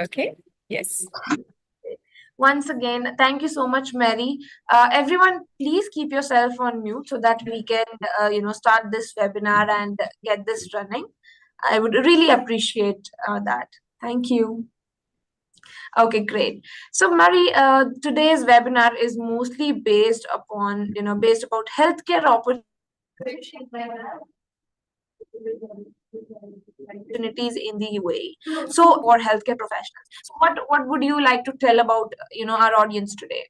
Okay. Yes. Once again, thank you so much, Mary. Everyone, please keep yourself on mute so that we can, start this webinar and get this running. I would really appreciate that. Thank you. Okay, great. So, Mary, today's webinar is mostly based upon, based about healthcare opportunities in the UAE. So, for healthcare professionals. So, what would you like to tell about, our audience today?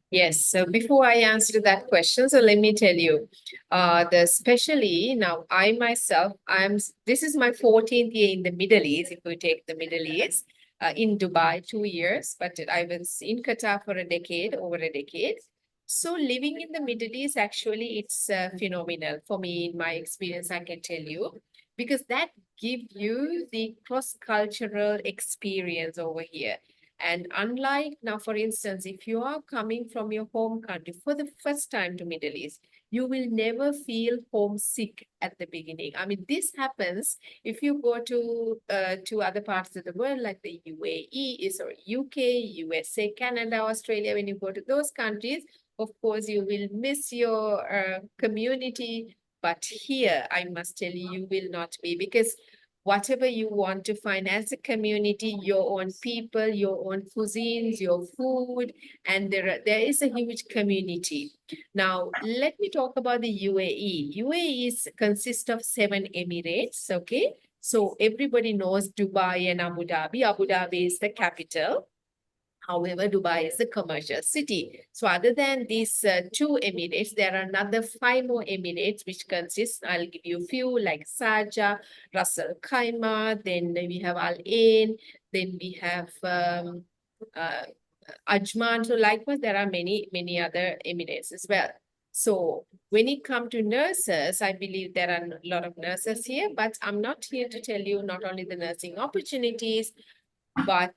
Yes. So before I answer that question, so let me tell you, especially now I myself, this is my 14th year in the Middle East. If we take the Middle East, in Dubai, 2 years, but I was in Qatar for a decade, over a decade. So living in the Middle East, actually, it's phenomenal for me. In my experience, I can tell you, because that gives you the cross-cultural experience over here. And unlike now, for instance, if you are coming from your home country for the first time to Middle East, you will never feel homesick at the beginning. I mean, this happens if you go to other parts of the world, like the UAE is or UK, USA, Canada, Australia. When you go to those countries, of course, you will miss your community. But here, I must tell you, you will not be, because whatever you want to find as a community, your own people, your own cuisines, your food, and there is a huge community. Now, let me talk about the UAE. UAE consists of 7 emirates, okay? So everybody knows Dubai and Abu Dhabi. Abu Dhabi is the capital. However, Dubai is a commercial city. So other than these two emirates, there are another 5 more emirates, which consist, I'll give you a few, like Sharjah, Ras Al Khaimah, then we have Al Ain, then we have uh, Ajman. So likewise, there are many other emirates as well. So when it comes to nurses, I believe there are a lot of nurses here, but I'm not here to tell you not only the nursing opportunities, but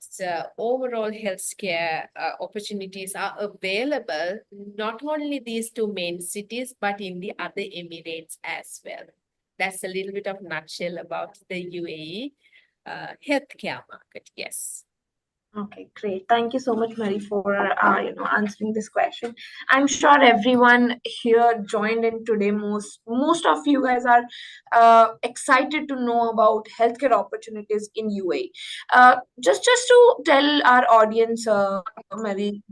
overall healthcare opportunities are available, not only these two main cities, but in the other Emirates as well. That's a little bit of nutshell about the UAE healthcare market. Yes. Okay, great. Thank you so much, Mary, for answering this question. I'm sure everyone here joined in today. Most of you guys are excited to know about healthcare opportunities in UAE. Just to tell our audience, Mary,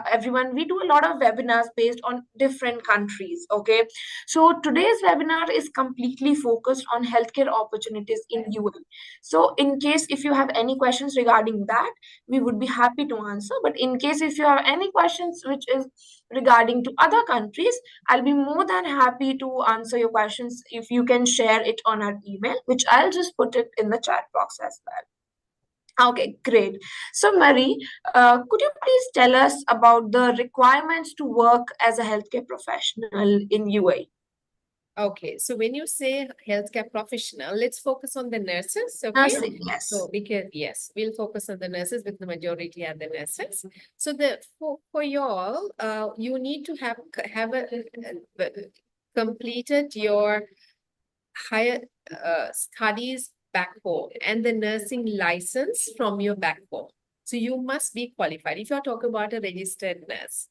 everyone, we do a lot of webinars based on different countries. Okay, so today's webinar is completely focused on healthcare opportunities in UAE. So in case if you have any questions regarding that, we would be happy to answer. But in case if you have any questions which is regarding to other countries, I'll be more than happy to answer your questions if you can share it on our email, which I'll just put it in the chat box as well. Okay, great. So, Marie, could you please tell us about the requirements to work as a healthcare professional in UAE? Okay, so when you say healthcare professional, let's focus on the nurses, okay? Nursing, yes. So because yes, we'll focus on the nurses, with the majority are the nurses. So for y'all, you need to have completed your higher studies back home and the nursing license from your back home. So you must be qualified. If you're talking about a registered nurse,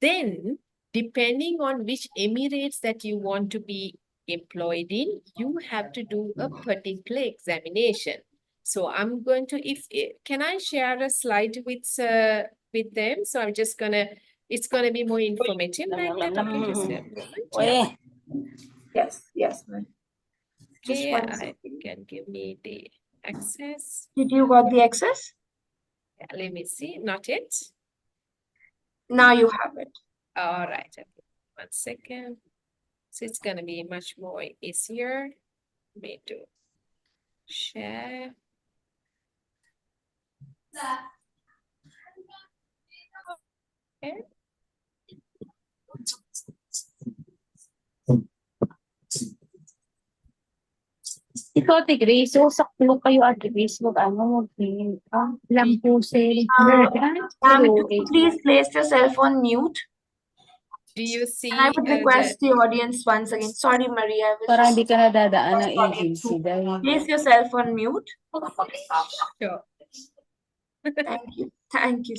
then depending on which emirates that you want to be employed in, you have to do a particular examination. So I'm going to, can I share a slide with them? So I'm just gonna, it's gonna be more informative like that. Okay, just a moment. Yes, ma'am. Just Okay, one I second. can give me the access. Did you got the access? Yeah, let me see, not yet. Now you have it. All right, okay. 1 second. So it's gonna be much more easier for me to share. Okay. Ikaw, Ate Grace, so sakto kayo, Ate Grace, lang po Ma'am, please place yourself on mute. Do you see And I would request the audience once again. Sorry, Maria, I was Parang just hindi ka nadadaan ng sorry agency to dahil place yourself on mute. Sure. Thank you. Thank you.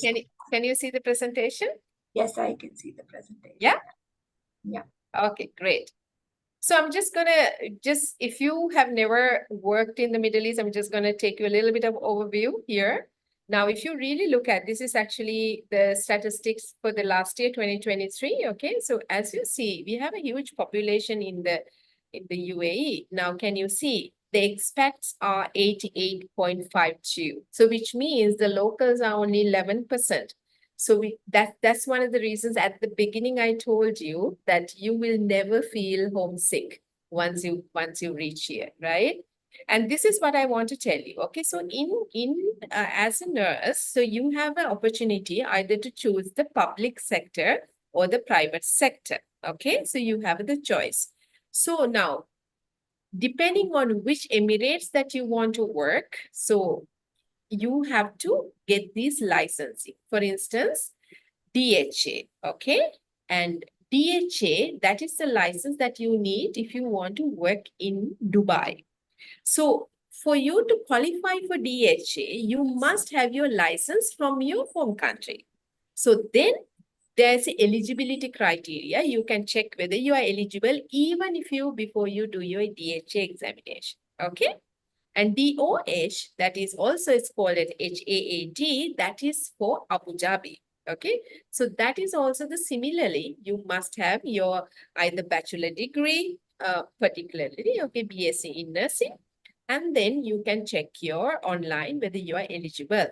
Can you see the presentation? Yes, I can see the presentation. Yeah? Yeah. Okay, great. So I'm just gonna if you have never worked in the Middle East, I'm just gonna take you a little bit of overview here. Now, if you really look at this is actually the statistics for the last year, 2023. Okay, so as you see, we have a huge population in the UAE. Now, can you see the expats are 88.52. So which means the locals are only 11%. So that's one of the reasons at the beginning I told you that you will never feel homesick once you reach here, right? And this is what I want to tell you. Okay, so as a nurse, so you have an opportunity either to choose the public sector or the private sector. Okay, so you have the choice. So now, depending on which emirates that you want to work, so you have to get these licensing. For instance, DHA, okay? And DHA, that is the license that you need if you want to work in Dubai. So for you to qualify for DHA, you must have your license from your home country. So then there's eligibility criteria. You can check whether you are eligible even if before you do your DHA examination, okay? And DOH, that is also is called as HAAD, that is for Abu Dhabi. Okay, so that is also the similarly, you must have your either bachelor degree, particularly, okay, BSc in nursing, and then you can check your online whether you are eligible.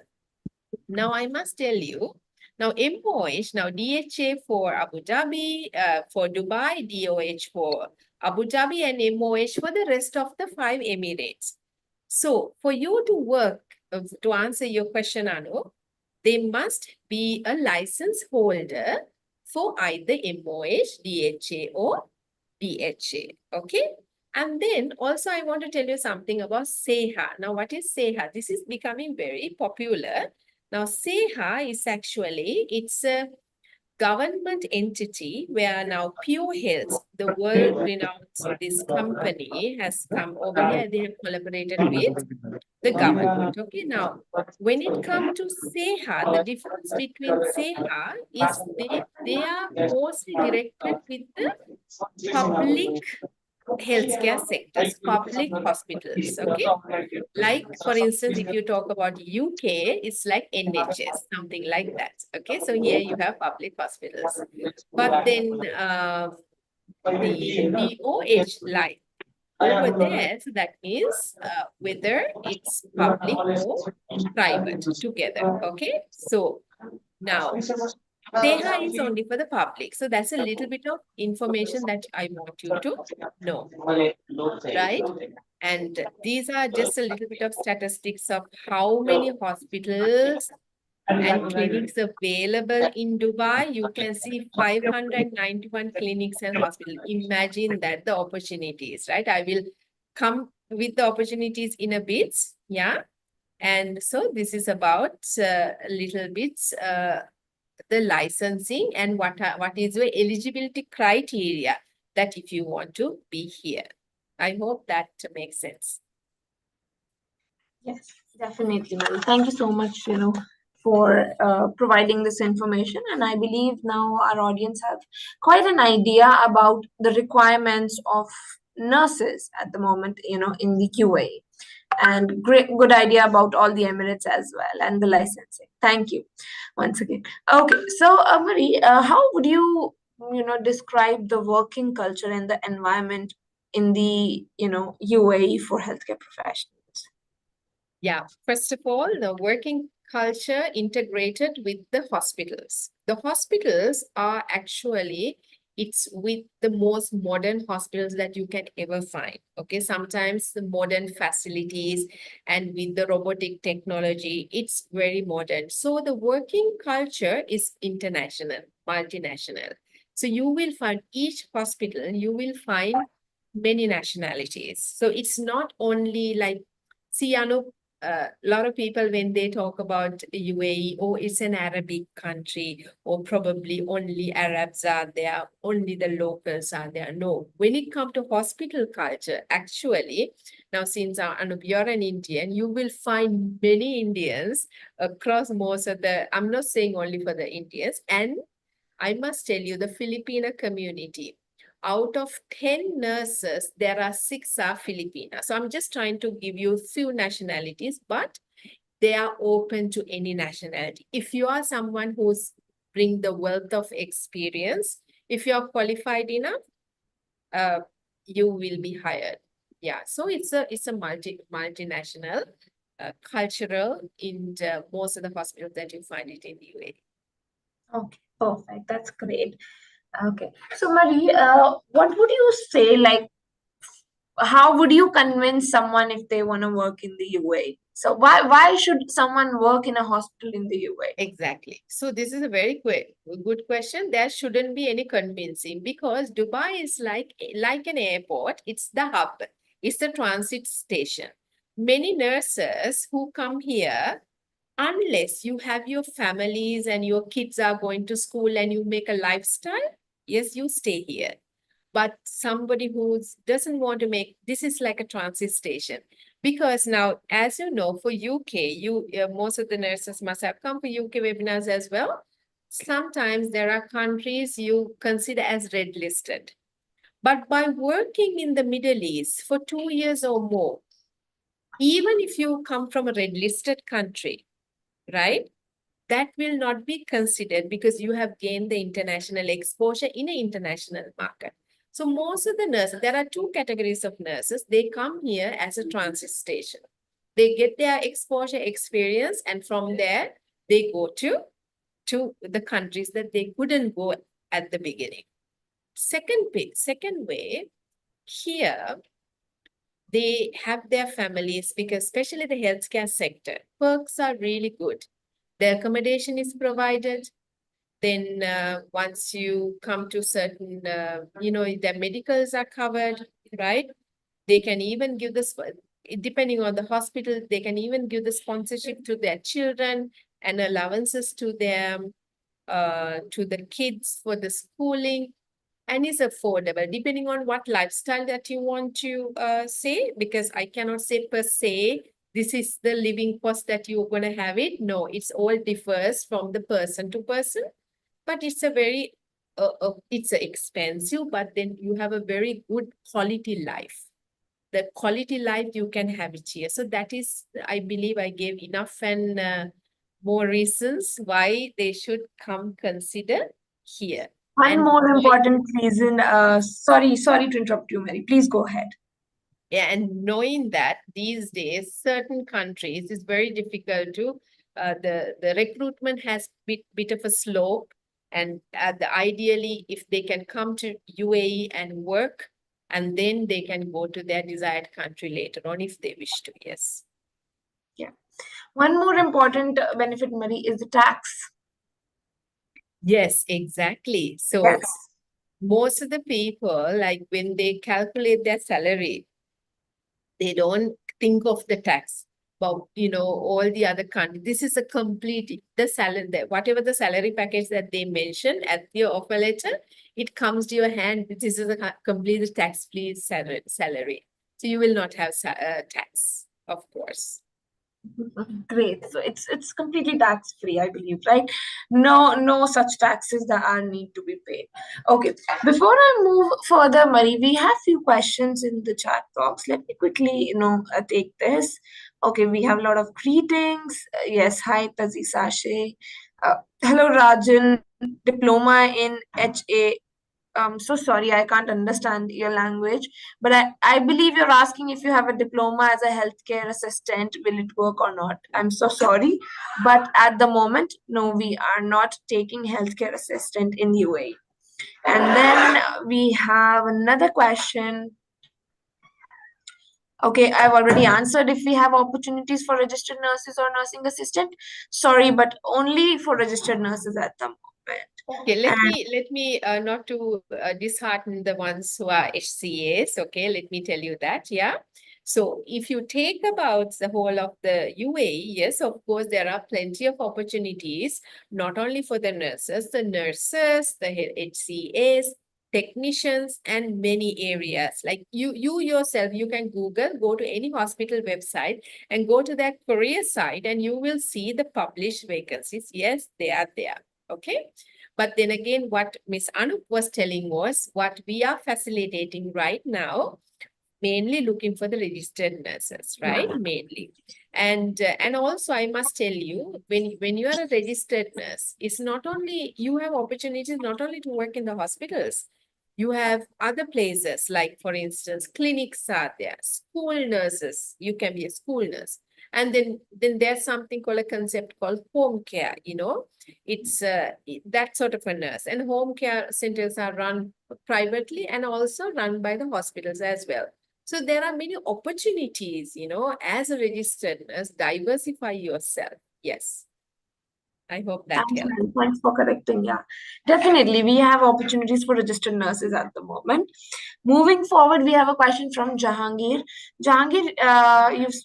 Now, I must tell you, now MOH, now DHA for Abu Dhabi, for Dubai, DOH for Abu Dhabi, and MOH for the rest of the 5 Emirates. So for you to work, to answer your question, Anu, they must be a license holder for either MOH, DHA, or DHA. Okay. And then also I want to tell you something about SEHA. Now, what is SEHA? This is becoming very popular. Now, SEHA is actually, it's a government entity where now Pure Health, the world-renowned this company has come over here. They have collaborated with the government. Okay, now when it comes to SEHA, the difference between SEHA is they are mostly directed with the public healthcare sectors, public hospitals. Okay, like for instance, if you talk about UK, it's like NHS, something like that. Okay, so here you have public hospitals, but then the DOH line over there, so that means whether it's public or private together. Okay, so now SEHA is only for the public. So that's a little bit of information that I want you to know, right? And these are just a little bit of statistics of how many hospitals and clinics available in Dubai. You can see 591 clinics and hospitals. Imagine that, the opportunities, right? I will come with the opportunities in a bit, yeah? And so this is about a little bit the licensing and what is your eligibility criteria that if you want to be here. I hope that makes sense. Yes, definitely, Mary. Thank you so much, for providing this information. And I believe now our audience have quite an idea about the requirements of nurses at the moment, in the QA. And good idea about all the Emirates as well and the licensing. Thank you once again. Okay, so Marie, how would you, describe the working culture and the environment in the, UAE for healthcare professionals? Yeah, first of all, the working culture integrated with the hospitals. The hospitals are actually, it's with the most modern hospitals that you can ever find. Okay, sometimes the modern facilities and with the robotic technology, it's very modern. So the working culture is international, multinational. So you will find each hospital, you will find many nationalities. So it's not only like, see, Anu, a lot of people, when they talk about UAE, oh, it's an Arabic country, or probably only Arabs are there, only the locals are there. No, when it comes to hospital culture, actually, now since Anup, you're an Indian, you will find many Indians across most of the, I'm not saying only for the Indians, and I must tell you, the Filipino community, out of 10 nurses, there are 6 are Filipina. So I'm just trying to give you a few nationalities, but they are open to any nationality. If you are someone who's bring the wealth of experience, if you are qualified enough, you will be hired. Yeah, so it's a multinational, cultural in most of the hospitals that you find it in the UAE. Okay, perfect. That's great. Okay. So, Marie, what would you say, like, how would you convince someone if they want to work in the UAE? So why should someone work in a hospital in the UAE? Exactly. So this is a very good question. There shouldn't be any convincing, because Dubai is like an airport. It's the hub. It's the transit station. Many nurses who come here, unless you have your families and your kids are going to school and you make a lifestyle, yes, you stay here. But somebody who doesn't want to make, this is like a transit station. Because now, as you know, for UK, most of the nurses must have come for UK webinars as well. Sometimes there are countries you consider as red listed. But by working in the Middle East for 2 years or more, even if you come from a red listed country, right? That will not be considered because you have gained the international exposure in an international market. So most of the nurses, there are 2 categories of nurses. They come here as a transit station. They get their exposure experience, and from there, they go to the countries that they couldn't go at the beginning. Second way, here, they have their families, because especially the healthcare sector, perks are really good. The accommodation is provided. Then once you come to certain, their medicals are covered, right? They can even give this, depending on the hospital, they can even give the sponsorship to their children and allowances to them, to the kids for the schooling, and is affordable depending on what lifestyle that you want to say, because I cannot say per se, this is the living cost that you're going to have it. No, it's all differs from the person to person, but it's a very, it's expensive, but then you have a very good quality life. The quality life you can have it here. So that is, I believe I gave enough and more reasons why they should come consider here. One And more important reason, sorry to interrupt you, Mary. Please go ahead. yeah, and knowing that these days certain countries is very difficult to, the recruitment has bit of a slope, and ideally if they can come to UAE and work, and then they can go to their desired country later on if they wish to. Yes. Yeah. One more important benefit, Mary, is the tax. Yes, exactly. So Yes. most of the people, like when they calculate their salary, they don't think of the tax. But all the other countries, this is a complete, the salary, whatever the salary package that they mention at your offer letter, it comes to your hand. This is a complete tax-free salary. So you will not have tax, of course. Great. So it's completely tax free, I believe, right? No such taxes that are need to be paid. Okay. Before I move further, Marie, we have few questions in the chat box. Let me quickly, take this. Okay, we have a lot of greetings. Yes, hi Tazi Sashe. Hello Rajan, diploma in HA. So sorry, I can't understand your language, but I believe you're asking if you have a diploma as a healthcare assistant, will it work or not? I'm so sorry, but at the moment, no, we are not taking healthcare assistant in UAE. And then we have another question. Okay, I've already answered if we have opportunities for registered nurses or nursing assistant. Sorry, but only for registered nurses at the moment. Okay, let me not to dishearten the ones who are HCAs. Okay, let me tell you that. Yeah. So if you take about the whole of the UAE, yes, of course, there are plenty of opportunities, not only for the nurses, the HCAs, technicians, and many areas. Like you yourself, you can Google, go to any hospital website and go to that career site and you will see the published vacancies. Yes, they are there. Okay. But then again, what Miss Anup was telling was what we are facilitating right now, mainly looking for the registered nurses, right? Mainly. And also I must tell you, when you are a registered nurse, it's not only you have opportunities not only to work in the hospitals, you have other places, like for instance, clinics are there, school nurses, you can be a school nurse. And then there's something called a concept called home care, it's that sort of a nurse. And home care centers are run privately and also run by the hospitals as well. So there are many opportunities, as a registered nurse, diversify yourself. Yes, I hope that Thanks, helps. ma'am. Thanks for correcting. Yeah, definitely. We have opportunities for registered nurses at the moment. Moving forward, we have a question from Jahangir. Jahangir,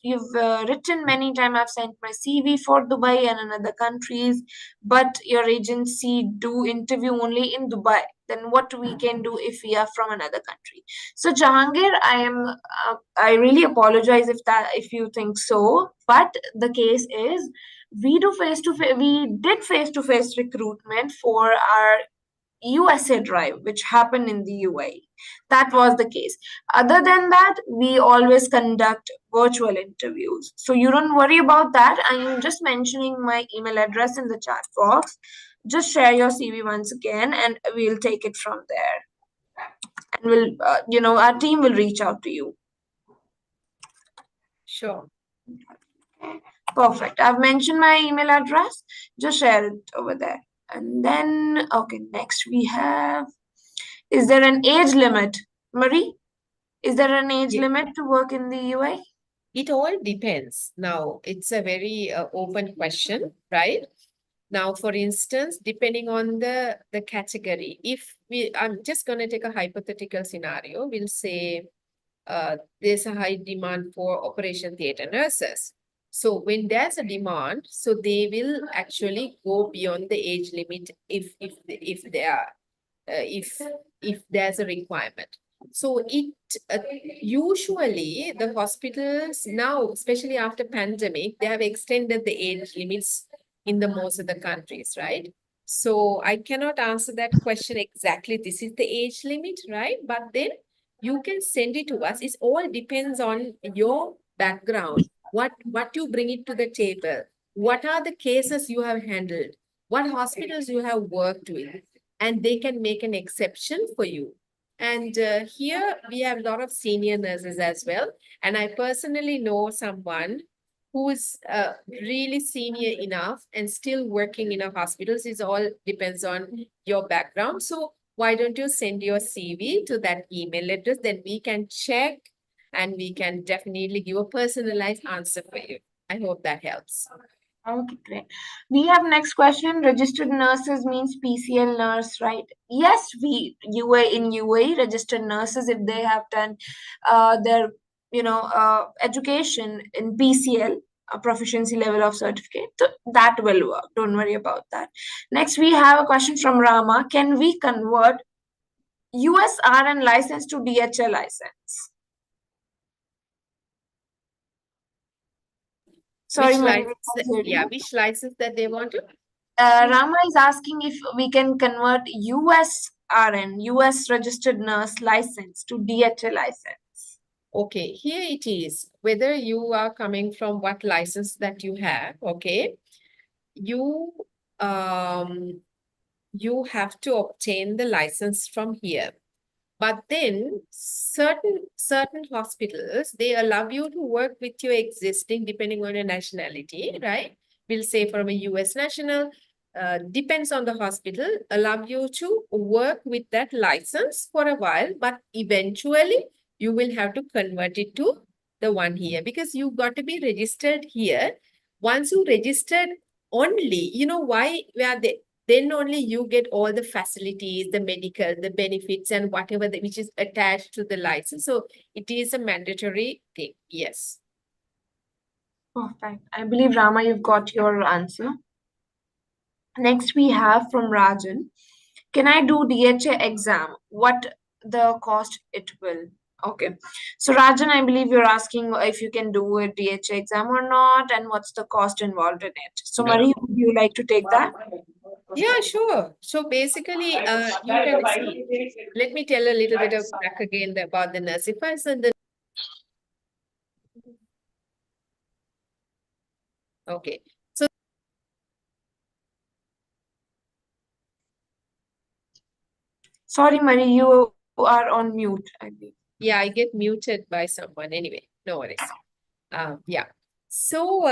you've written many times. I've sent my CV for Dubai and in other countries, but your agency do interview only in Dubai. Then what we can do if we are from another country? So Jahangir, I really apologize if you think so, but the case is we did face to face recruitment for our USA drive, which happened in the UAE. That was the case. Other than that, we always conduct virtual interviews. So you don't worry about that. I am just mentioning my email address in the chat box. Just share your CV once again, and we'll take it from there. And our team will reach out to you. Sure. Perfect. I've mentioned my email address. Just share it over there. And then, okay, next we have, is there an age limit? Marie, is there an age limit to work in the UAE? It all depends. Now, it's a very open question, right? Now, for instance, depending on the category, I'm just going to take a hypothetical scenario. We'll say there's a high demand for operation theater nurses. So when there's a demand, so they will actually go beyond the age limit if there's a requirement. So usually the hospitals now, especially after pandemic, they have extended the age limits in the most of the countries, right? So I cannot answer that question exactly. This is the age limit, right? But then you can send it to us. It all depends on your background, what you bring it to the table, what are the cases you have handled, what hospitals you have worked with, and they can make an exception for you. And here we have a lot of senior nurses as well. And I personally know someone who's really senior enough and still working in a hospitals. It all depends on your background. So why don't you send your CV to that email address? Then we can check and we can definitely give a personalized answer for you. I hope that helps. Okay, great. We have next question. Registered nurses means PCL nurse, right? Yes, in UAE, registered nurses, if they have done their education in PCL, a proficiency level of certificate, so that will work. Don't worry about that. Next, we have a question from Rama. Can we convert USRN license to DHL license? Sorry, which license that they want to? Rama is asking if we can convert USRN, US registered nurse license to DHL license. Okay, here it is. Whether you are coming from what license that you have, okay, you have to obtain the license from here. But then certain hospitals, they allow you to work with your existing, depending on your nationality, right? We'll say from a US national, depends on the hospital, allow you to work with that license for a while, but eventually you will have to convert it to the one here because you got to be registered here. Once you registered only, why then only you get all the facilities, the medical, the benefits, and whatever which is attached to the license. So it is a mandatory thing. Yes. Perfect. I believe, Rama, you've got your answer. Next, we have from Rajan. Can I do DHA exam? What the cost it will? Okay. So Rajan, I believe you're asking if you can do a DHA exam or not, and what's the cost involved in it. So Marie, would you like to take that? Yeah, sure. So basically, you can see, let me tell a little bit of back again about the nursifiers and the, okay. So Sorry, Marie, you are on mute, I believe. yeah, I get muted by someone anyway, no worries. Yeah. So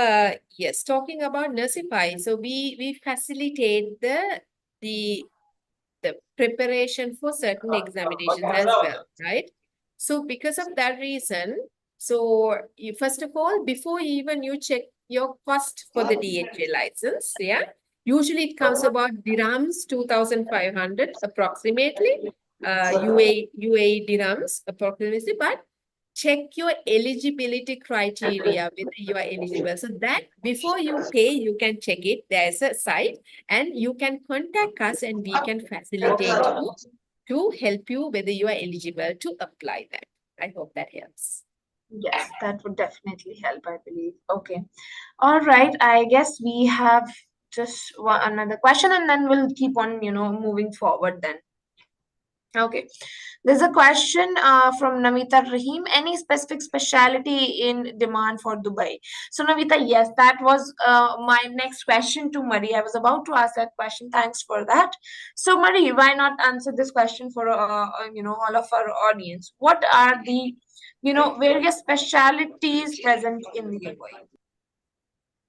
yes, talking about Nursify, so we facilitate the the preparation for certain examinations as well, right? So because of that reason, so you first of all, before even you check your cost for the DHA license, yeah, usually it comes about dirhams 2,500 approximately, UAE dirhams approximately, but check your eligibility criteria whether you are eligible. So that before you pay, you can check it. There's a site and you can contact us and we can facilitate you to help you whether you are eligible to apply that. I hope that helps. Yes, that would definitely help, I believe. Okay. All right. I guess we have just another question and then we'll keep on, moving forward then. Okay. There's a question from Namita Rahim. Any specific specialty in demand for Dubai? So, Namita, yes, that was my next question to Marie. I was about to ask that question. Thanks for that. So, Marie, why not answer this question for all of our audience? What are the various specialities present in the UAE?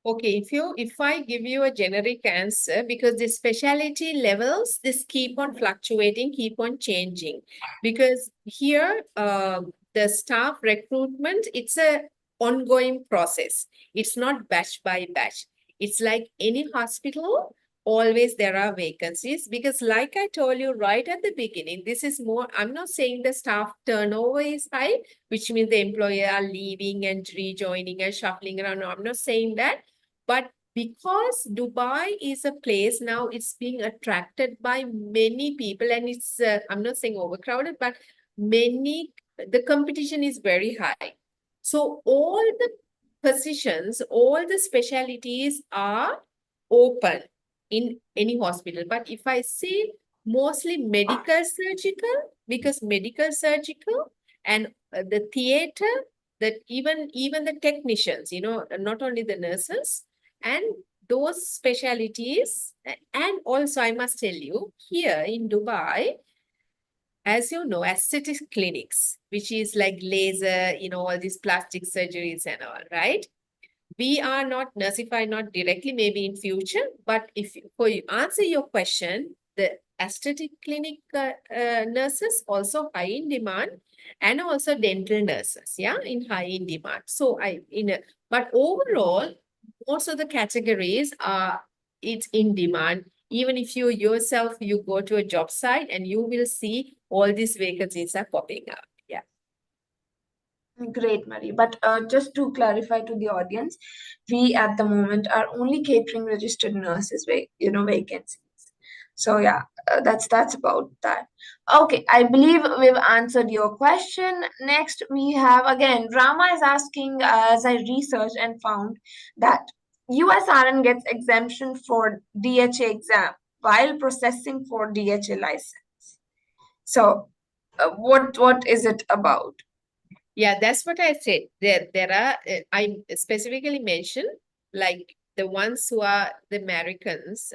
Okay, if I give you a generic answer, because the specialty levels, this keep on fluctuating, keep on changing. Because here, the staff recruitment, it's a ongoing process. It's not batch by batch. It's like any hospital, always there are vacancies. Because like I told you right at the beginning, this is more, I'm not saying the staff turnover is high, which means the employer are leaving and rejoining and shuffling around. No, I'm not saying that. But because Dubai is a place now, it's being attracted by many people, and it's, I'm not saying overcrowded, but the competition is very high. So all the positions, all the specialties are open in any hospital. But if I say mostly medical surgical, because medical surgical and the theater, that even the technicians, not only the nurses, and those specialities, and also I must tell you, here in Dubai, as you know, aesthetic clinics, which is like laser, all these plastic surgeries and all, right? We are not nursified, not directly, maybe in future, but for you answer your question, the aesthetic clinic nurses also high in demand, and also dental nurses, yeah, in high in demand. So but overall, most of the categories it's in demand. Even if you yourself, you go to a job site and you will see all these vacancies are popping up. Yeah. Great, Marie. But just to clarify to the audience, we at the moment are only catering registered nurses, vacancies. So yeah, that's about that. Okay, I believe we've answered your question. Next, we have again, Rama is asking, as I researched and found that USRN gets exemption for DHA exam while processing for DHA license. So, what is it about? Yeah, that's what I said. There are, I specifically mentioned like the ones who are the Americans,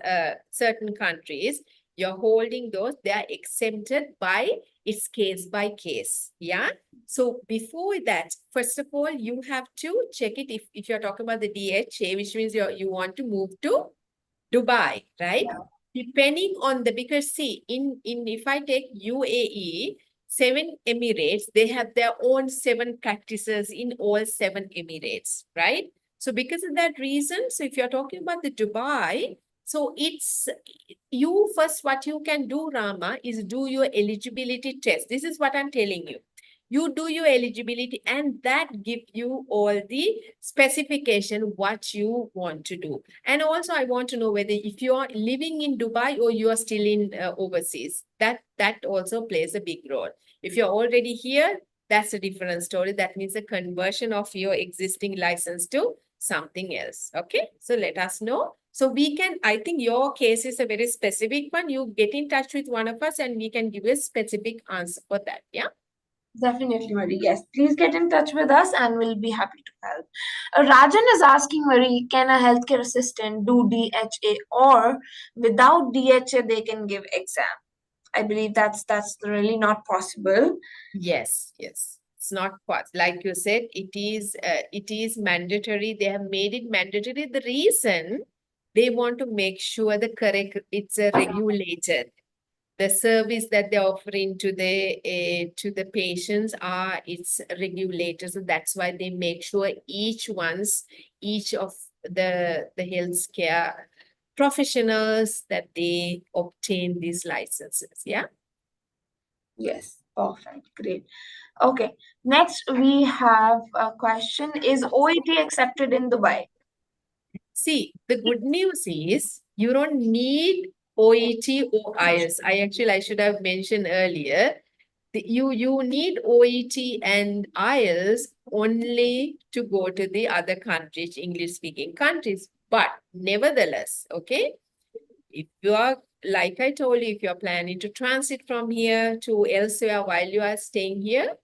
certain countries, you're holding those, they are exempted by it's case by case. Yeah. So before that, first of all, you have to check it if you're talking about the DHA, which means you want to move to Dubai, right? Depending on because see, if I take UAE, 7 Emirates, they have their own 7 practices in all 7 Emirates, right? So because of that reason, so if you're talking about the Dubai, So it's you first, what you can do, Rama, is do your eligibility test. This is what I'm telling you. You do your eligibility and that give you all the specification what you want to do. And also I want to know whether if you are living in Dubai or you are still in overseas, that also plays a big role. If you're already here, that's a different story. That means a conversion of your existing license to something else. Okay, so let us know. So we can, I think your case is a very specific one. You get in touch with one of us and we can give you a specific answer for that. Yeah. Definitely, Marie. Yes, please get in touch with us and we'll be happy to help. Rajan is asking, Marie, can a healthcare assistant do DHA or without DHA they can give exam? I believe that's really not possible. Yes, yes. It's not like you said, it is mandatory. They have made it mandatory. The reason they want to make sure it's a regulated. The service that they're offering to the patients it's regulated. So that's why they make sure each of the healthcare professionals that they obtain these licenses. Yeah. Yes, perfect, great. Okay, next we have a question. Is OET accepted in Dubai? See, the good news is you don't need OET or IELTS. I should have mentioned earlier. You need OET and IELTS only to go to the other countries, English speaking countries. But nevertheless, okay, if you are, like I told you, if you're planning to transit from here to elsewhere while you are staying here,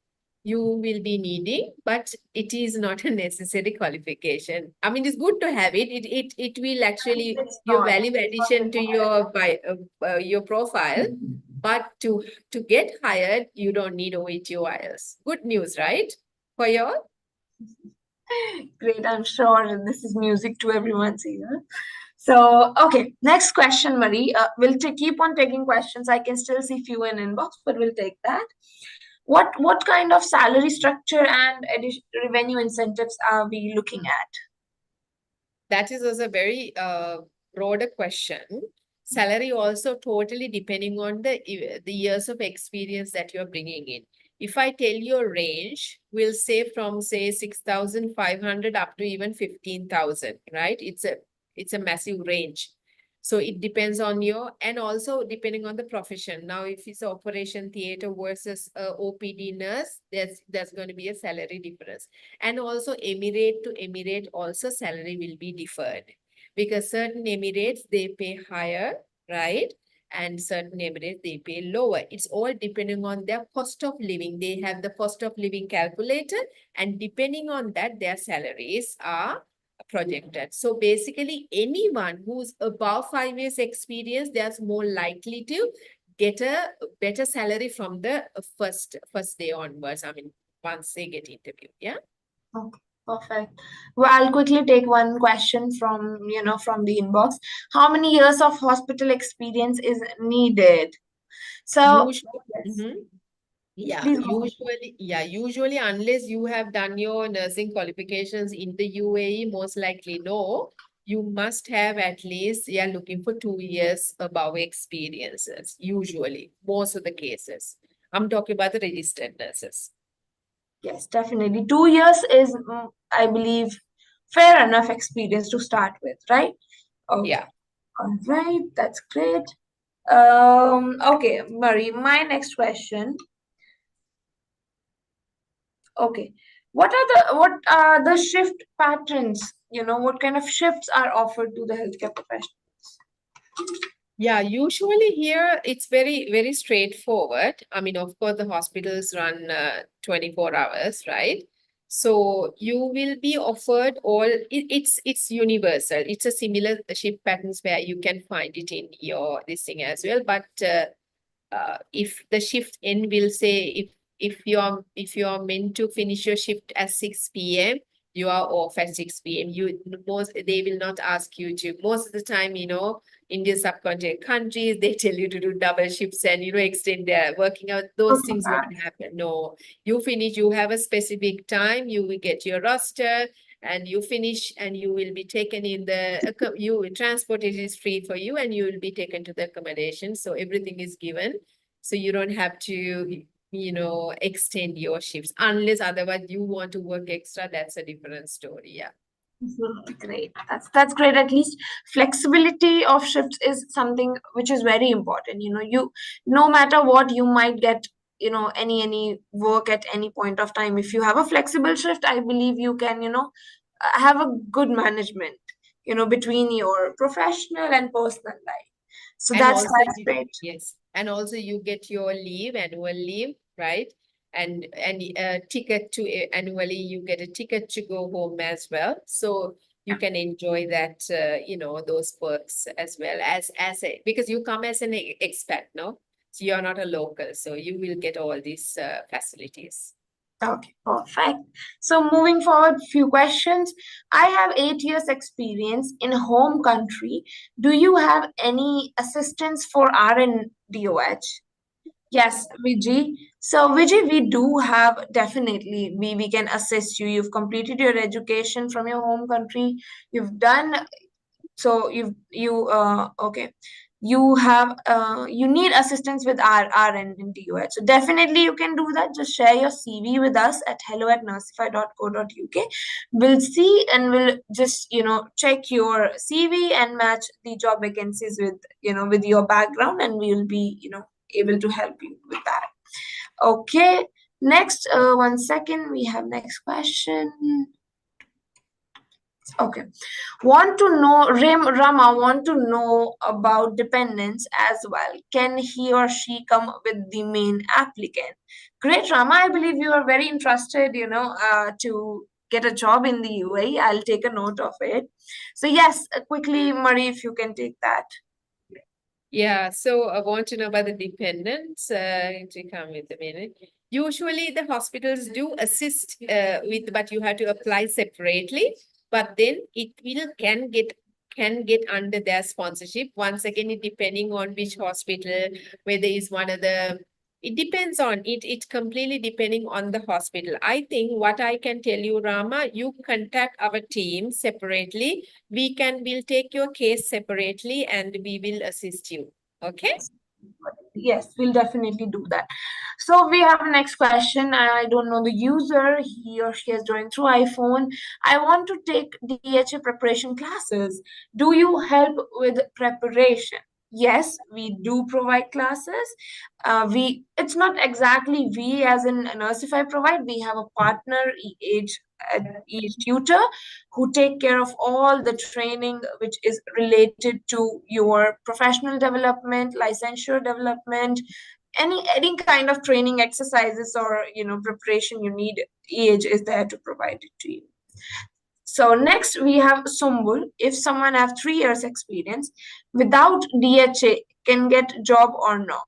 you will be needing, but it is not a necessary qualification. I mean, it's good to have it. It will actually It's give not. value addition to your profile. But to get hired, you don't need OET or IELTS. Good news, right? For you all? Great, I'm sure this is music to everyone's ear. So, okay, next question, Marie. We'll keep on taking questions. I can still see few in inbox, but we'll take that. What kind of salary structure and revenue incentives are we looking at? That is also a very broader question. Salary also totally depending on the years of experience that you're bringing in. If I tell you a range, we'll say from say 6,500 up to even 15,000, right? It's a massive range. So it depends on and also depending on the profession. Now, if it's operation theater versus OPD nurse, there's going to be a salary difference. And also emirate to emirate also salary will be deferred because certain emirates, they pay higher, right? And certain emirates, they pay lower. It's all depending on their cost of living. They have the cost of living calculator, and depending on that, their salaries are projected. So basically, anyone who's above 5 years experience, they're more likely to get a better salary from the first day onwards. I mean, once they get interviewed. Yeah. Okay, perfect. Well, I'll quickly take one question from the inbox. How many years of hospital experience is needed? So, Usually, yes, yeah, please go on. usually unless you have done your nursing qualifications in the UAE, most likely no. You must have at least, looking for 2 years above experiences, usually, most of the cases. I'm talking about the registered nurses. Yes, definitely. 2 years is, I believe, fair enough experience to start with, right? Okay. Yeah. All right, that's great. Okay, Marie, my next question. Okay. What are the shift patterns? What kind of shifts are offered to the healthcare professionals? Yeah, usually here it's very, very straightforward. I mean, of course, the hospitals run 24 hours, right? So you will be offered it's universal. It's a similar shift patterns where you can find it in your this thing as well. But if the shift end will say if you're meant to finish your shift at 6 p.m., you are off at 6 p.m. They will not ask you to. Most of the time, Indian subcontinent countries, they tell you to do double shifts and extend their working out. Those things won't happen. No, you finish, you have a specific time, you will get your roster, and you finish and you will be taken in the, transport is free for you and you will be taken to the accommodation. So everything is given. So you don't have to, extend your shifts unless otherwise you want to work extra. That's a different story. Yeah. Great. That's great. At least flexibility of shifts is something which is very important. You no matter what, you might get, any work at any point of time. If you have a flexible shift, I believe you can, have a good management, between your professional and personal life. So And that's also great. yes, and also you get your annual leave, right? And ticket to annually you get a ticket to go home as well. So you can enjoy that, those perks as well as a, because you come as an expat, no? So you're not a local, so you will get all these facilities. Okay, perfect. So moving forward, few questions. I have 8 years experience in home country. Do you have any assistance for RNDOH? Yes, Vijay. So Vijay, we do have definitely we can assist you. You've completed your education from your home country. You've done so okay, you need assistance with R and DOH. So definitely you can do that. Just share your CV with us at hello@nursify.co.uk. We'll see and we'll just check your CV and match the job vacancies with with your background, and we will be able to help you with that. Okay. Next, 1 second, we have next question. Okay. Rama want to know about dependents as well. Can he or she come with the main applicant? Great, Rama. I believe you are very interested, to get a job in the UAE. I'll take a note of it. So yes, quickly, Marie, if you can take that. Yeah, so I want to know about the dependents to come with a minute. Usually the hospitals do assist with, but you have to apply separately. But then it will can get under their sponsorship. Once again, it depending on which hospital, whether it's one of the, it depends on it. It completely depending on the hospital. I think what I can tell you, Rama, you contact our team separately. We'll take your case separately and we will assist you. Okay. Yes, we'll definitely do that. So we have next question. I don't know the user. He or she has joined through iPhone. I want to take DHA preparation classes. Do you help with preparation? Yes, we do provide classes. It's not exactly we as in Nursify provide. We have a partner, each tutor, who take care of all the training which is related to your professional development, licensure development, any kind of training exercises or preparation you need. EH is there to provide it to you. So next we have Sumbul. If someone have 3 years experience without DHA, can get job or not?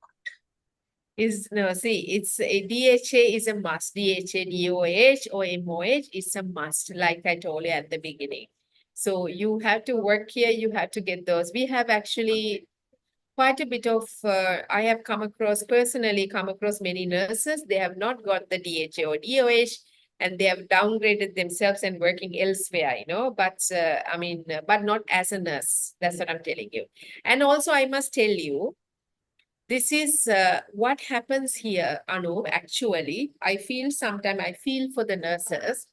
It's a DHA is a must. DHA, DOH or MOH is a must, like I told you at the beginning. So you have to work here, you have to get those. We have actually quite a bit of, I have personally come across many nurses. They have not got the DHA or DOH and they have downgraded themselves and working elsewhere, but but not as a nurse. That's what I'm telling you. And also I must tell you, this is what happens here, Anu, actually. I feel for the nurses.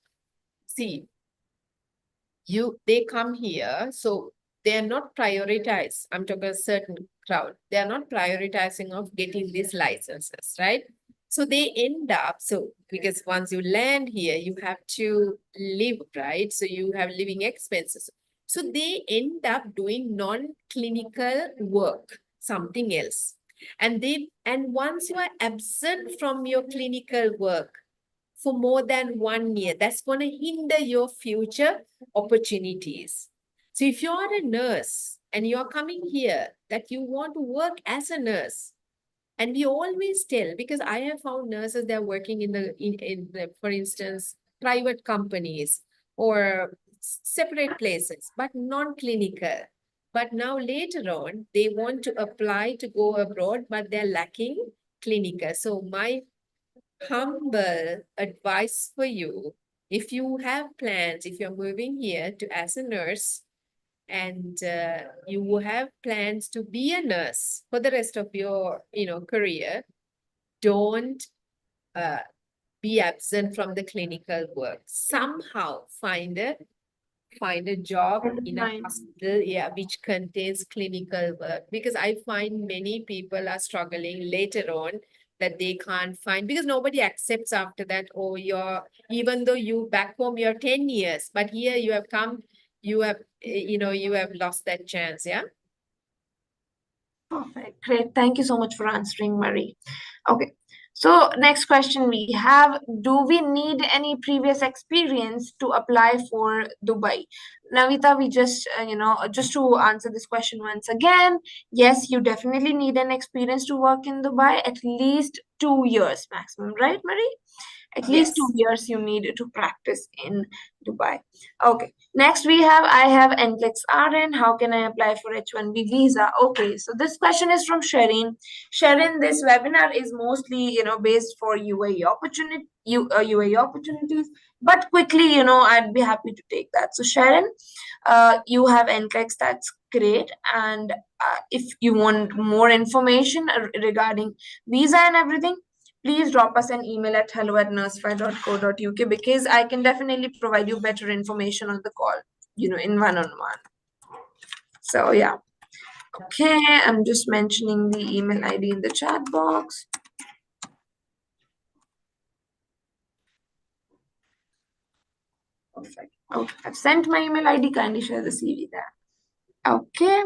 See, they come here, so they are not prioritized. I'm talking a certain crowd. They are not prioritizing of getting these licenses, right? So they end up, because once you land here, you have to live, right? So you have living expenses. So they end up doing non-clinical work, something else. And once you are absent from your clinical work for more than 1 year, that's going to hinder your future opportunities. So if you're a nurse and you're coming here that you want to work as a nurse, and we always tell, because I have found nurses that are working in the, for instance, private companies or separate places, but non-clinical. But now later on, they want to apply to go abroad, but they're lacking clinical. So my humble advice for you If you have plans, if you're moving here to as a nurse, and you have plans to be a nurse for the rest of your, career, don't be absent from the clinical work. Somehow find a job in a Fine. hospital, yeah, which contains clinical work. Because I find many people are struggling later on that they can't find, because nobody accepts after that, oh, even though you back home, you're 10 years, but here you have come, you have, you have lost that chance, yeah? Perfect. Great. Thank you so much for answering, Marie. Okay. So next question we have, do we need any previous experience to apply for Dubai? Navita, we just, just to answer this question once again, yes, you definitely need an experience to work in Dubai, at least 2 years maximum, right, Marie? At least 2 years you need to practice in Dubai. Okay. Next we have, I have NCLEX RN. How can I apply for H1B visa? Okay. So this question is from Sherin. Sherin, this webinar is mostly, based for UAE UAE opportunities. But quickly, I'd be happy to take that. So Sherin, you have NCLEX. That's great. And if you want more information regarding visa and everything, please drop us an email at hello@nursefy.co.uk, because I can definitely provide you better information on the call, in one-on-one. So yeah. Okay, I'm just mentioning the email ID in the chat box. Perfect. Okay, I've sent my email ID. Kindly share the CV there. Okay.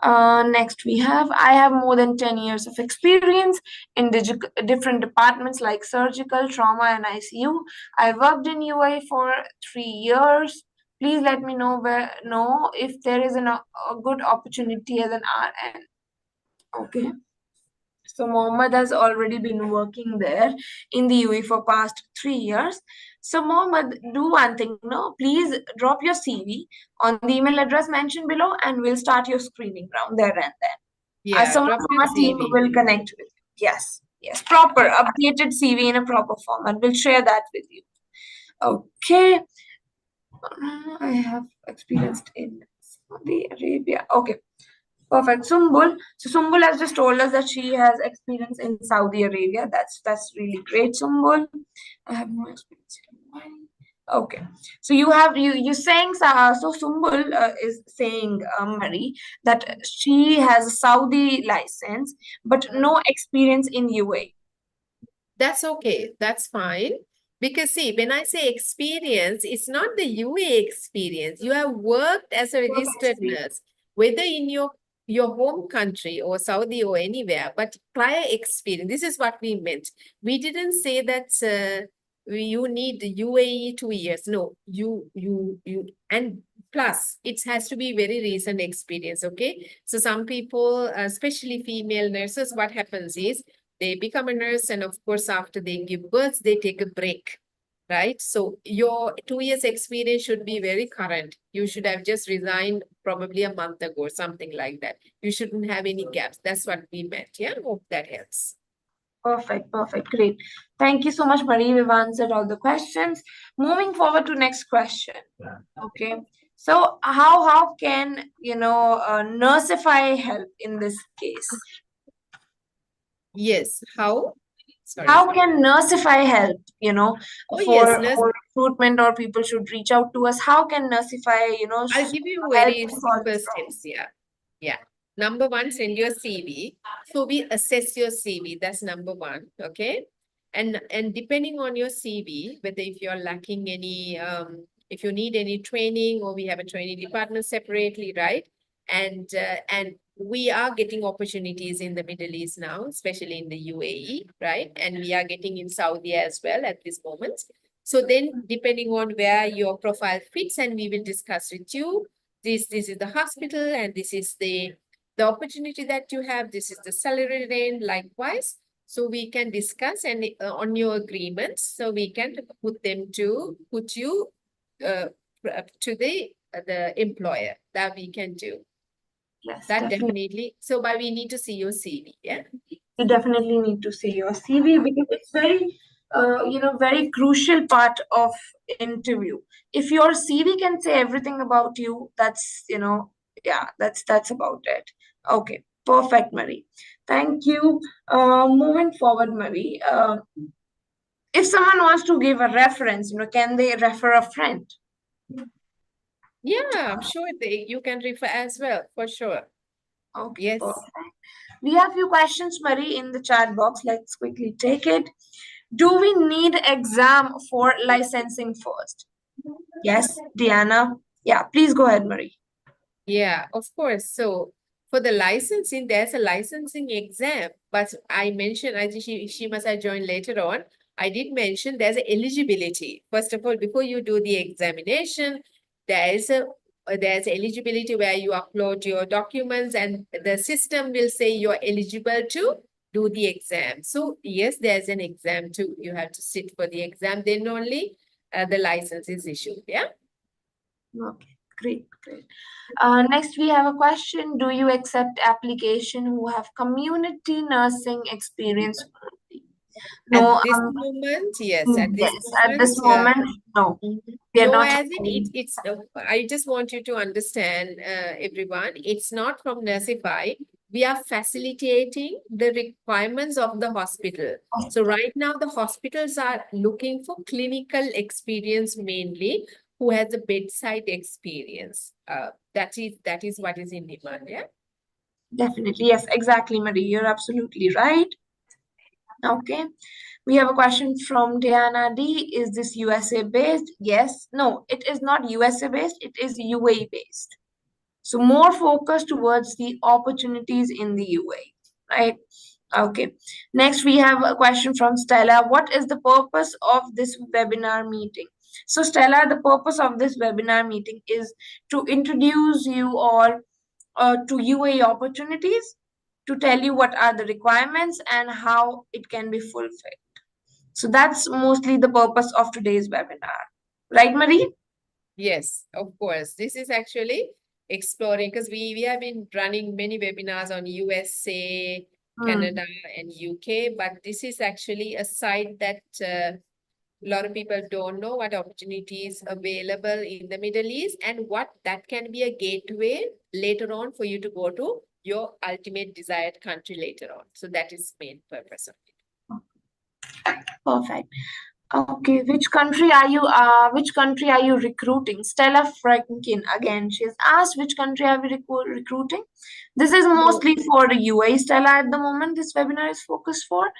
Next we have, I have more than 10 years of experience in different departments like surgical, trauma, and ICU. I worked in UAE for 3 years. Please let me know if there is a good opportunity as an RN. Okay. So Mohammed has already been working there in the UAE for past 3 years. So Mohammed, do one thing, please drop your CV on the email address mentioned below, and we'll start your screening round there and then. Yeah, Someone drop from your our team CV. will connect with you. Yes, proper updated CV in a proper format. We'll share that with you. Okay. I have experienced in Saudi Arabia. Okay. Perfect. Sumbul. So Sumbul has just told us that she has experience in Saudi Arabia. That's really great, Sumbul. I have no experience in Dubai. Okay. So you saying so Sumbul is saying, Marie, that she has a Saudi license but no experience in UAE. That's okay. That's fine. Because see, when I say experience, it's not the UA experience. You have worked as a registered nurse, whether in your home country or Saudi or anywhere, but prior experience. This is what we meant. We didn't say that you need the UAE 2 years. No, and plus it has to be very recent experience. Okay. So some people, especially female nurses, what happens is they become a nurse, and of course, after they give birth, they take a break, right? So your 2 years experience should be very current. You should have just resigned probably a month ago or something like that. You shouldn't have any gaps. That's what we meant. Yeah, hope that helps. Perfect, great. Thank you so much, Marie. We've answered all the questions. Moving forward to next question. Okay. So how can Nursify help in this case? Yes. How? Sorry. How can Nursify help, Oh, for yes, recruitment, or people should reach out to us? How can Nursify, I'll give you help very in solve simple this problem? steps. Yeah. Number one, send your CV. So we assess your CV. That's number one. Okay. And depending on your CV, whether if you're lacking any, if you need any training, or we have a training department separately, right? And we are getting opportunities in the Middle East now, especially in the UAE, right? And we are getting in Saudi as well at this moment. So then, depending on where your profile fits, and we will discuss with you, this is the hospital, and this is the opportunity that you have. This is the salary range, likewise. So we can discuss and on your agreements, so we can put you to the employer. That we can do. Yes, That definitely. definitely. So, but we need to see your CV. Yeah. You definitely need to see your CV, because it's very very crucial part of interview. If your CV can say everything about you, that's, yeah, that's about it. Okay, perfect, Marie. Thank you. Moving forward, Marie, if someone wants to give a reference, can they refer a friend? Yeah, I'm sure you can refer as well, for sure. Okay, Yes. perfect. We have few questions, Marie, in the chat box. Let's quickly take it. Do we need exam for licensing first? Yes, Diana. Yeah, please go ahead, Marie. Yeah, of course. So for the licensing, there's a licensing exam, but I mentioned, I think she must have joined later on. I did mention there's a eligibility. First of all, before you do the examination, there's eligibility where you upload your documents and the system will say you're eligible to do the exam. So yes, there's an exam too. You have to sit for the exam, then only the license is issued. Yeah. Okay, great, great. Next, we have a question. Do you accept application who have community nursing experience only? No, At this moment, yes, at this yes, at moment, this moment, no, mhm. we are No, not. as in it's, I just want you to understand, everyone, it's not from Nursify. We are facilitating the requirements of the hospital. So right now, the hospitals are looking for clinical experience mainly, who has a bedside experience. That is what is in demand, yeah? Definitely, yes, exactly, Marie. You're absolutely right. Okay. We have a question from Diana D. Is this USA based? Yes. No, it is not USA based. It is UAE based. So more focus towards the opportunities in the UAE, right? Okay. Next, we have a question from Stella. What is the purpose of this webinar meeting? So Stella, the purpose of this webinar meeting is to introduce you all to UAE opportunities, to tell you what are the requirements and how it can be fulfilled. So that's mostly the purpose of today's webinar. Right, Marie? Yes, of course. This is actually exploring because we have been running many webinars on USA, Canada, and UK, but this is actually a site that a lot of people don't know what opportunities available in the Middle East and what that can be a gateway later on for you to go to your ultimate desired country later on. So that is main purpose of it. Perfect. Okay, which country are you recruiting? Stella Frankin again. She's asked which country are we recruiting? This is mostly for the UAE, Stella, at the moment. This webinar is focused for.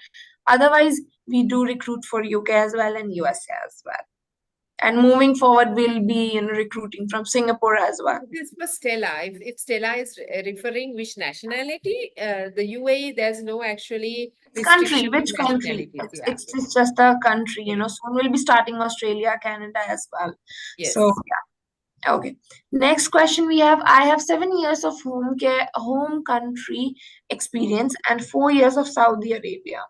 Otherwise, we do recruit for UK as well and USA as well. And moving forward, we'll be recruiting from Singapore as well. This was Stella. If Stella is referring which nationality, the UAE, there's no actually Country, restriction which on country? nationalities. It's just a country, Soon we'll be starting Australia, Canada as well. Yes. So yeah. Okay. Next question we have. I have 7 years of home country experience and 4 years of Saudi Arabia.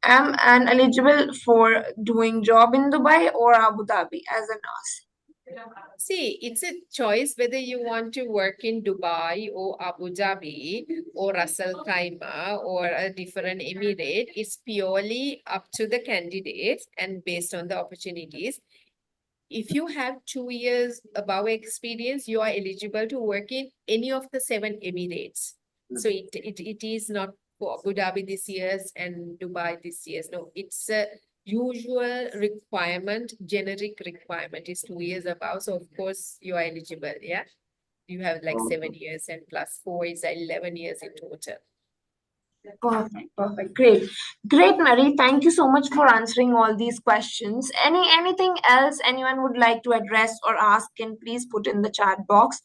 Am I eligible for doing job in Dubai or Abu Dhabi as a nurse? See, it's a choice whether you want to work in Dubai or Abu Dhabi or Ras Al Khaimah or a different emirate. It's purely up to the candidates and based on the opportunities. If you have 2 years above experience, you are eligible to work in any of the 7 emirates. So it is not for Abu Dhabi this year's and Dubai this year's. No, it's a usual requirement, generic requirement is 2 years above. So of course you are eligible. Yeah. You have like 7 years and plus 4 is 11 years in total. Perfect, perfect. Great, Mary. Thank you so much for answering all these questions. Anything else anyone would like to address or ask, can please put in the chat box.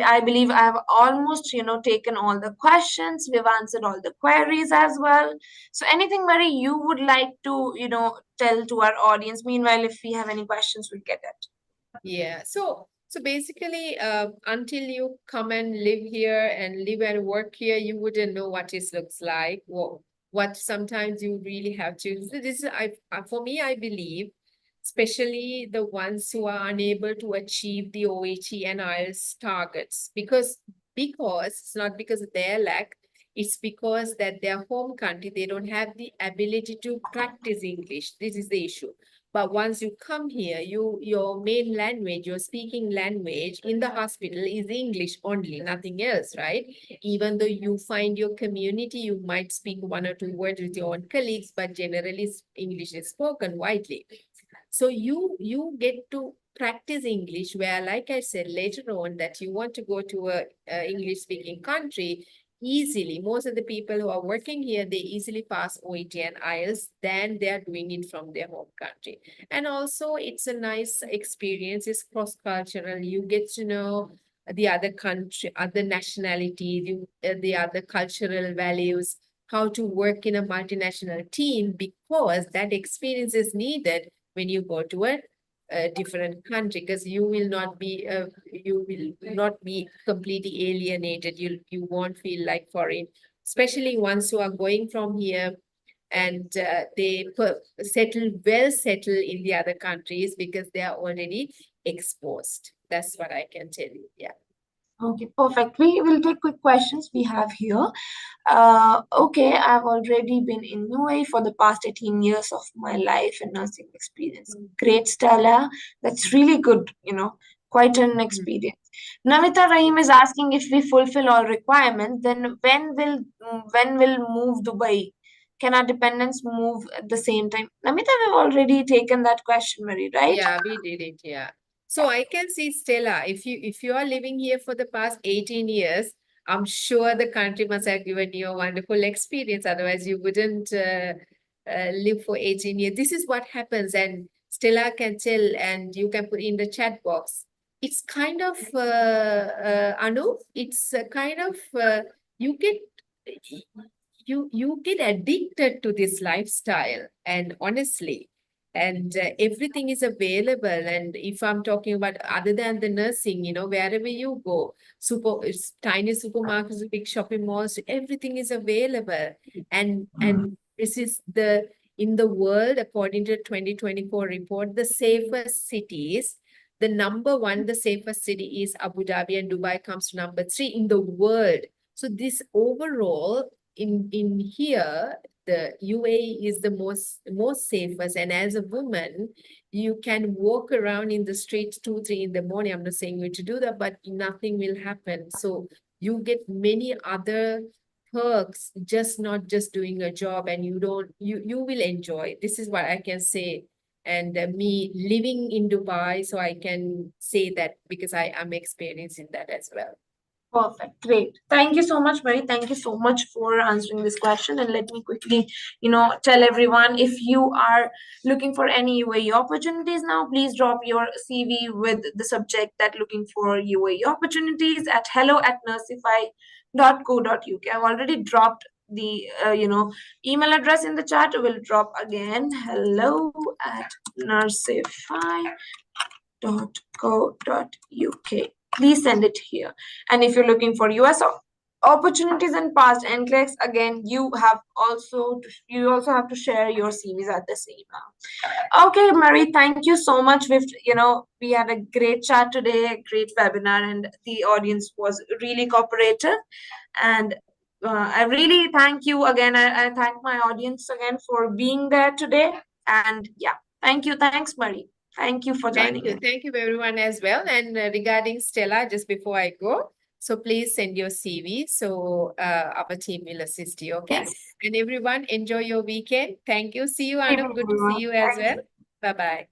I believe I have almost, taken all the questions. We've answered all the queries as well. So anything, Mary, you would like to, tell to our audience? Meanwhile, if we have any questions, we'll get it. Yeah. So basically, until you come and live here and live and work here, you wouldn't know what it looks like. What sometimes you really have to. So this is for me, I believe, especially the ones who are unable to achieve the OHE and IELTS targets, because it's not because of their lack. It's because that their home country, they don't have the ability to practice English. This is the issue. But once you come here, your main language, your speaking language in the hospital is English only, nothing else, right? Even though you find your community, you might speak one or two words with your own colleagues, but generally English is spoken widely. So you get to practice English, where, like I said, later on that you want to go to a English speaking country easily. Most of the people who are working here, they easily pass OET and IELTS than they are doing it from their home country. And also it's a nice experience. It's cross-cultural. You get to know the other country, other nationality, the other cultural values, how to work in a multinational team, because that experience is needed when you go to a different country, because you will not be completely alienated. You won't feel like foreign, especially ones who are going from here and they settle in the other countries because they are already exposed. That's what I can tell you. Yeah. Okay, perfect. We will take quick questions we have here. Okay, I've already been in UAE for the past 18 years of my life and nursing experience. Great, Stella. That's really good, quite an experience. Namita Rahim is asking if we fulfill all requirements, then when will move Dubai? Can our dependents move at the same time? Namita, we've already taken that question, Mary, right? Yeah, we did it. Yeah. So I can see, Stella, if you are living here for the past 18 years, I'm sure the country must have given you a wonderful experience. Otherwise, you wouldn't live for 18 years. This is what happens, and Stella can tell, and you can put in the chat box. It's kind of Anu. It's kind of you get you get addicted to this lifestyle, and honestly. And everything is available. And if I'm talking about other than the nursing, wherever you go, tiny supermarkets, big shopping malls, everything is available. And this is in the world, according to the 2024 report, the safest cities. The number one, the safest city is Abu Dhabi, and Dubai comes to number 3 in the world. So this overall in here, the UAE is the most safest. And as a woman, you can walk around in the streets 2, 3 in the morning. I'm not saying you to do that, but nothing will happen. So you get many other perks, not just doing a job, and you will enjoy. This is what I can say. And me living in Dubai, so I can say that because I am experiencing that as well. Perfect. Great. Thank you so much, Mary. Thank you so much for answering this question. And let me quickly, tell everyone, if you are looking for any UAE opportunities now, please drop your CV with the subject that looking for UAE opportunities at hello@nursify.co.uk. I've already dropped the, email address in the chat. We'll drop again, hello@nursify.co.uk. Please send it here. And if you're looking for US opportunities and past NCLEX, again, you also have to share your CVs at the same time. Okay, Mary, thank you so much. We had a great chat today, a great webinar, and the audience was really cooperative. And I really thank you again. I thank my audience again for being there today. And yeah, thank you. Thanks, Mary. Thank you for joining in. Thank you everyone as well. And regarding Stella, just before I go, so please send your CV. So our team will assist you. Okay. Yes. And everyone, enjoy your weekend. Thank you. See you, Anu. Good to see you as well. Bye-bye.